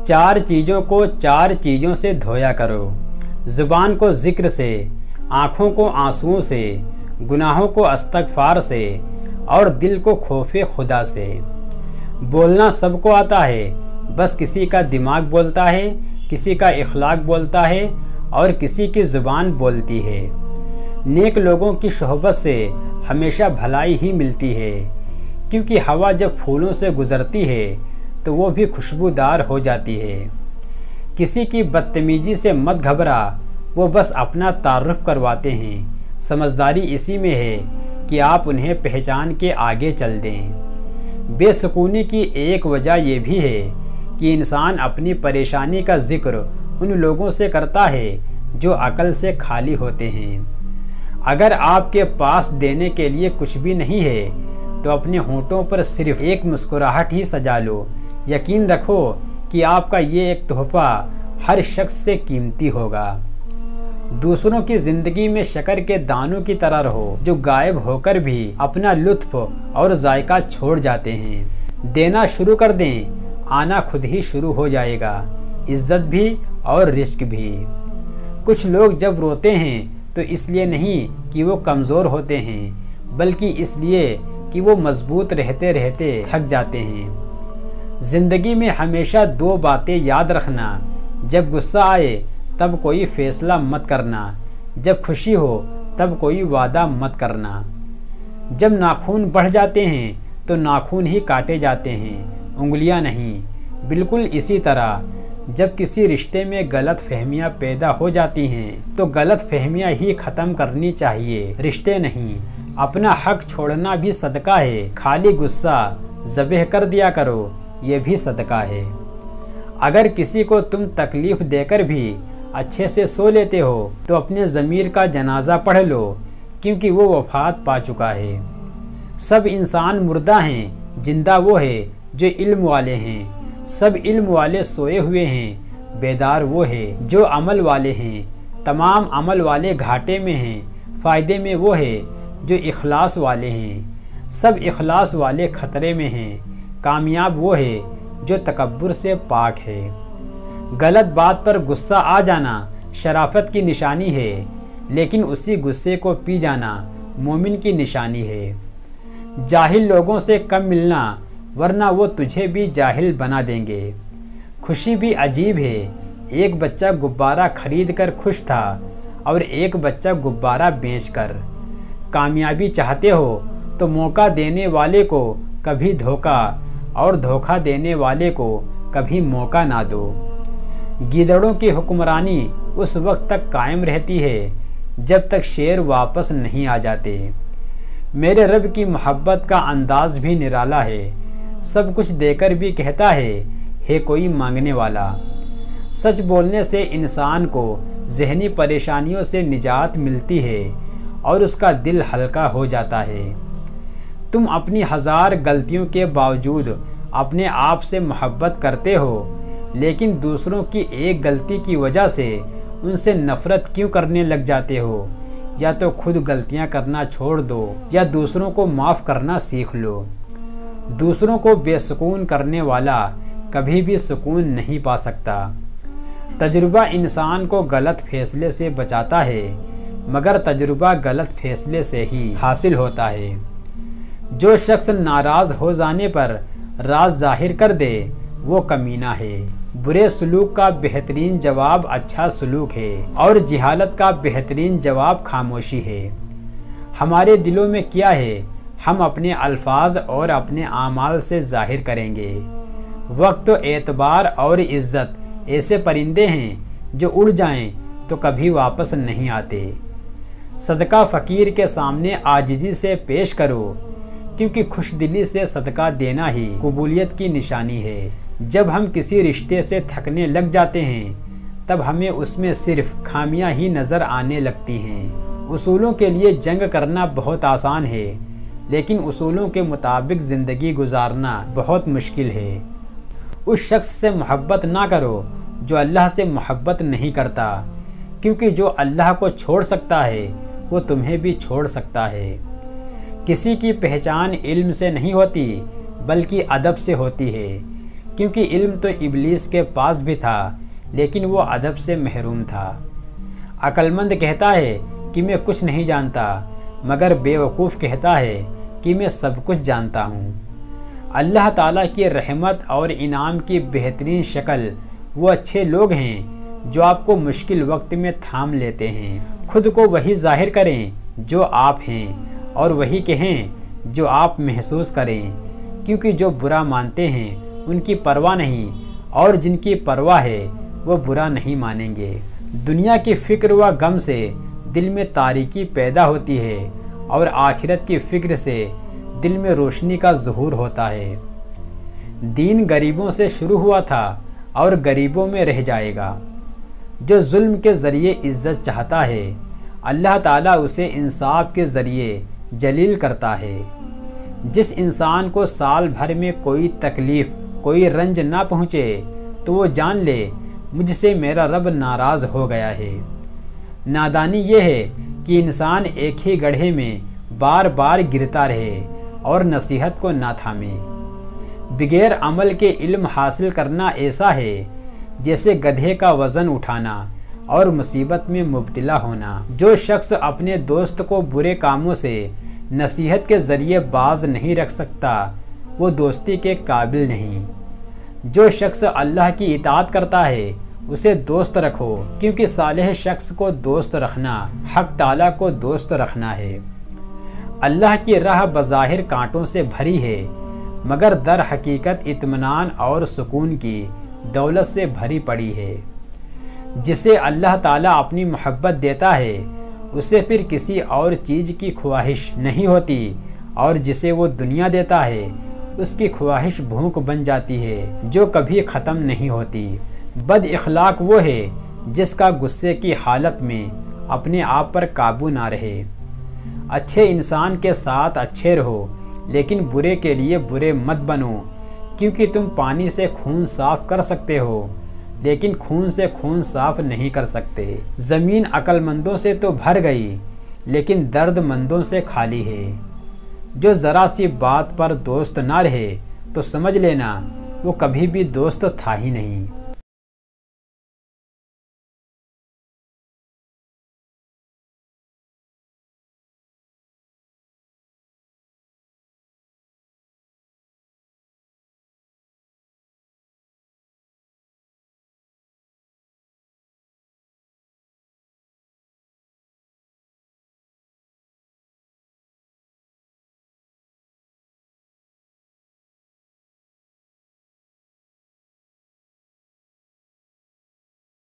4 چیزوں کو 4 چیزوں سے دھویا کرو، زبان کو ذکر سے، آنکھوں کو آنسوؤں سے، گناہوں کو استغفار سے، اور دل کو خوف خدا سے۔ بولنا سب کو آتا ہے، بس کسی کا دماغ بولتا ہے، کسی کا اخلاق بولتا ہے اور کسی کی زبان بولتی ہے۔ نیک لوگوں کی صحبت سے ہمیشہ بھلائی ہی ملتی ہے، کیونکہ ہوا جب پھولوں سے گزرتی ہے تو وہ بھی خوشبودار ہو جاتی ہے۔ کسی کی بدتمیزی سے مت گھبرا، وہ بس اپنا تعارف کرواتے ہیں۔ سمجھداری اسی میں ہے کہ آپ انہیں پہچان کے آگے چل دیں۔ بے سکونی کی ایک وجہ یہ بھی ہے کہ انسان اپنی پریشانی کا ذکر ان لوگوں سے کرتا ہے جو عقل سے خالی ہوتے ہیں۔ اگر آپ کے پاس دینے کے لیے کچھ بھی نہیں ہے تو اپنے ہونٹوں پر صرف ایک مسکراہٹ ہی سجا لو۔ یقین رکھو کہ آپ کا یہ ایک تحفہ ہر شخص سے قیمتی ہوگا۔ دوسروں کی زندگی میں شکر کے دانوں کی طرح رہو، جو غائب ہو کر بھی اپنا لطف اور ذائقہ چھوڑ جاتے ہیں۔ دینا شروع کر دیں، آنا خود ہی شروع ہو جائے گا، عزت بھی اور رزق بھی۔ کچھ لوگ جب روتے ہیں تو اس لیے نہیں کہ وہ کمزور ہوتے ہیں، بلکہ اس لیے کہ وہ مضبوط رہتے رہتے تھک جاتے ہیں۔ زندگی میں ہمیشہ 2 باتیں یاد رکھنا: جب غصہ آئے تب کوئی فیصلہ مت کرنا، جب خوشی ہو تب کوئی وعدہ مت کرنا۔ جب ناخن بڑھ جاتے ہیں تو ناخن ہی کاٹے جاتے ہیں، انگلیاں نہیں۔ بالکل اسی طرح جب کسی رشتے میں غلط فہمیاں پیدا ہو جاتی ہیں تو غلط فہمیاں ہی ختم کرنی چاہیے، رشتے نہیں۔ اپنا حق چھوڑنا بھی صدقہ ہے، خالی غصہ ذبح کر دیا کرو، یہ بھی صدقہ ہے۔ اگر کسی کو تم تکلیف دے کر بھی اچھے سے سو لیتے ہو تو اپنے ضمیر کا جنازہ پڑھ لو، کیونکہ وہ وفات پا چکا ہے۔ سب انسان مردہ ہیں، زندہ وہ ہے جو علم والے ہیں۔ سب علم والے سوئے ہوئے ہیں، بیدار وہ ہے جو عمل والے ہیں۔ تمام عمل والے گھاٹے میں ہیں، فائدے میں وہ ہے جو اخلاص والے ہیں۔ سب اخلاص والے خطرے میں ہیں، کامیاب وہ ہے جو تکبر سے پاک ہے۔ غلط بات پر غصہ آ جانا شرافت کی نشانی ہے، لیکن اسی غصے کو پی جانا مومن کی نشانی ہے۔ جاہل لوگوں سے کم ملنا، ورنہ وہ تجھے بھی جاہل بنا دیں گے۔ خوشی بھی عجیب ہے، ایک بچہ غبارہ خرید کر خوش تھا اور ایک بچہ غبارہ بیچ کر۔ کامیابی چاہتے ہو تو موقع دینے والے کو کبھی دھوکا اور دھوکا دینے والے کو کبھی موقع نہ دو۔ گیدڑوں کی حکمرانی اس وقت تک قائم رہتی ہے جب تک شیر واپس نہیں آ جاتے۔ میرے رب کی محبت کا انداز بھی نرالا ہے، سب کچھ دے کر بھی کہتا ہے کوئی مانگنے والا۔ سچ بولنے سے انسان کو ذہنی پریشانیوں سے نجات ملتی ہے اور اس کا دل ہلکا ہو جاتا ہے۔ تم اپنی 1000 غلطیوں کے باوجود اپنے آپ سے محبت کرتے ہو، لیکن دوسروں کی ایک غلطی کی وجہ سے ان سے نفرت کیوں کرنے لگ جاتے ہو؟ یا تو خود غلطیاں کرنا چھوڑ دو یا دوسروں کو معاف کرنا سیکھ لو۔ دوسروں کو بے سکون کرنے والا کبھی بھی سکون نہیں پا سکتا۔ تجربہ انسان کو غلط فیصلے سے بچاتا ہے، مگر تجربہ غلط فیصلے سے ہی حاصل ہوتا ہے۔ جو شخص ناراض ہو جانے پر راز ظاہر کر دے وہ کمینہ ہے۔ برے سلوک کا بہترین جواب اچھا سلوک ہے اور جہالت کا بہترین جواب خاموشی ہے۔ ہمارے دلوں میں کیا ہے ہم اپنے الفاظ اور اپنے اعمال سے ظاہر کریں گے۔ وقت، اعتبار اور عزت ایسے پرندے ہیں جو اڑ جائیں تو کبھی واپس نہیں آتے۔ صدقہ فقیر کے سامنے عاجزی سے پیش کرو، کیونکہ خوش دلی سے صدقہ دینا ہی قبولیت کی نشانی ہے۔ جب ہم کسی رشتے سے تھکنے لگ جاتے ہیں تب ہمیں اس میں صرف خامیاں ہی نظر آنے لگتی ہیں۔ اصولوں کے لیے جنگ کرنا بہت آسان ہے، لیکن اصولوں کے مطابق زندگی گزارنا بہت مشکل ہے۔ اس شخص سے محبت نہ کرو جو اللہ سے محبت نہیں کرتا، کیونکہ جو اللہ کو چھوڑ سکتا ہے وہ تمہیں بھی چھوڑ سکتا ہے۔ کسی کی پہچان علم سے نہیں ہوتی بلکہ ادب سے ہوتی ہے۔ کیونکہ علم تو ابلیس کے پاس بھی تھا لیکن وہ ادب سے محروم تھا۔ عقل مند کہتا ہے کہ میں کچھ نہیں جانتا، مگر بیوقوف کہتا ہے کہ میں سب کچھ جانتا ہوں۔ اللہ تعالیٰ کی رحمت اور انعام کی بہترین شکل وہ اچھے لوگ ہیں جو آپ کو مشکل وقت میں تھام لیتے ہیں۔ خود کو وہی ظاہر کریں جو آپ ہیں اور وہی کہیں جو آپ محسوس کریں، کیونکہ جو برا مانتے ہیں ان کی پرواہ نہیں، اور جن کی پرواہ ہے وہ برا نہیں مانیں گے۔ دنیا کی فکر و غم سے دل میں تاریکی پیدا ہوتی ہے اور آخرت کی فکر سے دل میں روشنی کا ظہور ہوتا ہے۔ دین غریبوں سے شروع ہوا تھا اور غریبوں میں رہ جائے گا۔ جو ظلم کے ذریعے عزت چاہتا ہے اللہ تعالیٰ اسے انصاف کے ذریعے جلیل کرتا ہے۔ جس انسان کو سال بھر میں کوئی تکلیف کوئی رنج نہ پہنچے تو وہ جان لے مجھ سے میرا رب ناراض ہو گیا ہے۔ نادانی یہ ہے کہ انسان ایک ہی گڑھے میں بار بار گرتا رہے اور نصیحت کو نہ تھامے۔ بغیر عمل کے علم حاصل کرنا ایسا ہے جیسے گدھے کا وزن اٹھانا اور مصیبت میں مبتلا ہونا۔ جو شخص اپنے دوست کو برے کاموں سے نصیحت کے ذریعے باز نہیں رکھ سکتا وہ دوستی کے قابل نہیں۔ جو شخص اللہ کی اطاعت کرتا ہے اسے دوست رکھو، کیونکہ صالح شخص کو دوست رکھنا حق تعالیٰ کو دوست رکھنا ہے۔ اللہ کی راہ بظاہر کانٹوں سے بھری ہے مگر در حقیقت اطمینان اور سکون کی دولت سے بھری پڑی ہے۔ جسے اللہ تعالیٰ اپنی محبت دیتا ہے اسے پھر کسی اور چیز کی خواہش نہیں ہوتی، اور جسے وہ دنیا دیتا ہے اس کی خواہش بھوک بن جاتی ہے جو کبھی ختم نہیں ہوتی۔ بد اخلاق وہ ہے جس کا غصے کی حالت میں اپنے آپ پر قابو نہ رہے۔ اچھے انسان کے ساتھ اچھے رہو لیکن برے کے لیے برے مت بنو، کیونکہ تم پانی سے خون صاف کر سکتے ہو لیکن خون سے خون صاف نہیں کر سکتے۔ زمین عقل مندوں سے تو بھر گئی لیکن درد مندوں سے خالی ہے۔ جو ذرا سی بات پر دوست نہ رہے تو سمجھ لینا وہ کبھی بھی دوست تھا ہی نہیں۔